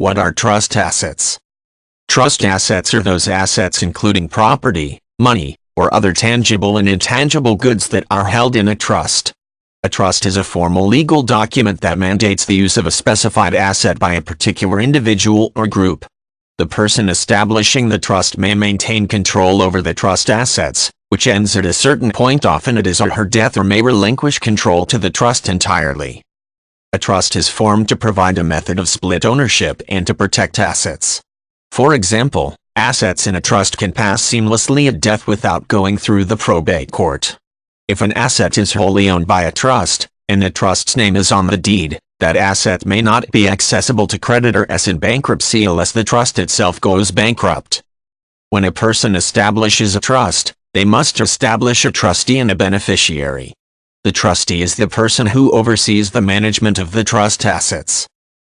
What are trust assets? Trust assets are those assets including property, money, or other tangible and intangible goods that are held in a trust. A trust is a formal legal document that mandates the use of a specified asset by a particular individual or group. The person establishing the trust may maintain control over the trust assets, which ends at a certain point, often at his or her death, or may relinquish control to the trust entirely. A trust is formed to provide a method of split ownership and to protect assets. For example, assets in a trust can pass seamlessly at death without going through the probate court. If an asset is wholly owned by a trust, and the trust's name is on the deed, that asset may not be accessible to creditors in bankruptcy unless the trust itself goes bankrupt. When a person establishes a trust, they must establish a trustee and a beneficiary. The trustee is the person who oversees the management of the trust assets.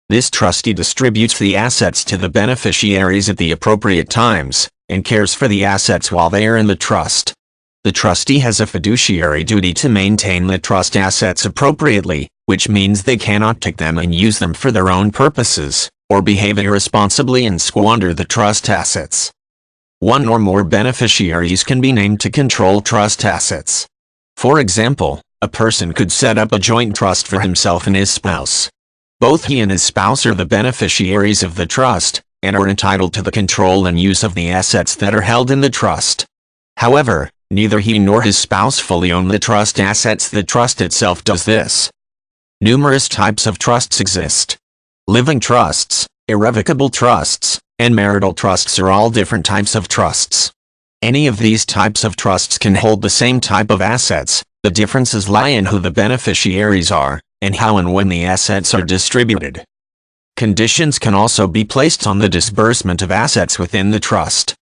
This trustee distributes the assets to the beneficiaries at the appropriate times, and cares for the assets while they are in the trust. The trustee has a fiduciary duty to maintain the trust assets appropriately, which means they cannot take them and use them for their own purposes, or behave irresponsibly and squander the trust assets. One or more beneficiaries can be named to control trust assets. For example, a person could set up a joint trust for himself and his spouse. Both he and his spouse are the beneficiaries of the trust, and are entitled to the control and use of the assets that are held in the trust. However, neither he nor his spouse fully own the trust assets. The trust itself does this. Numerous types of trusts exist. Living trusts, irrevocable trusts, and marital trusts are all different types of trusts. Any of these types of trusts can hold the same type of assets. The differences lie in who the beneficiaries are, and how and when the assets are distributed. Conditions can also be placed on the disbursement of assets within the trust.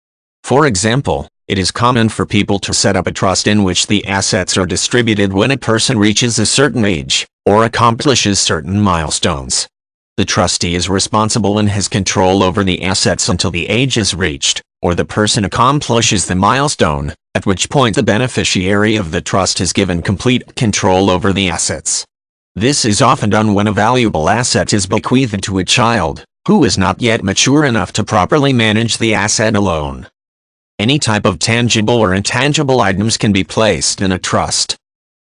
For example, it is common for people to set up a trust in which the assets are distributed when a person reaches a certain age, or accomplishes certain milestones. The trustee is responsible and has control over the assets until the age is reached, or the person accomplishes the milestone, at which point the beneficiary of the trust is given complete control over the assets. This is often done when a valuable asset is bequeathed to a child, who is not yet mature enough to properly manage the asset alone. Any type of tangible or intangible items can be placed in a trust.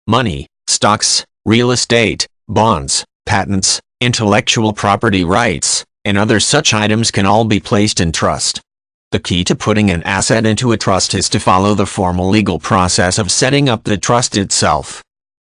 Money, stocks, real estate, bonds, patents, intellectual property rights, and other such items can all be placed in trust. The key to putting an asset into a trust is to follow the formal legal process of setting up the trust itself.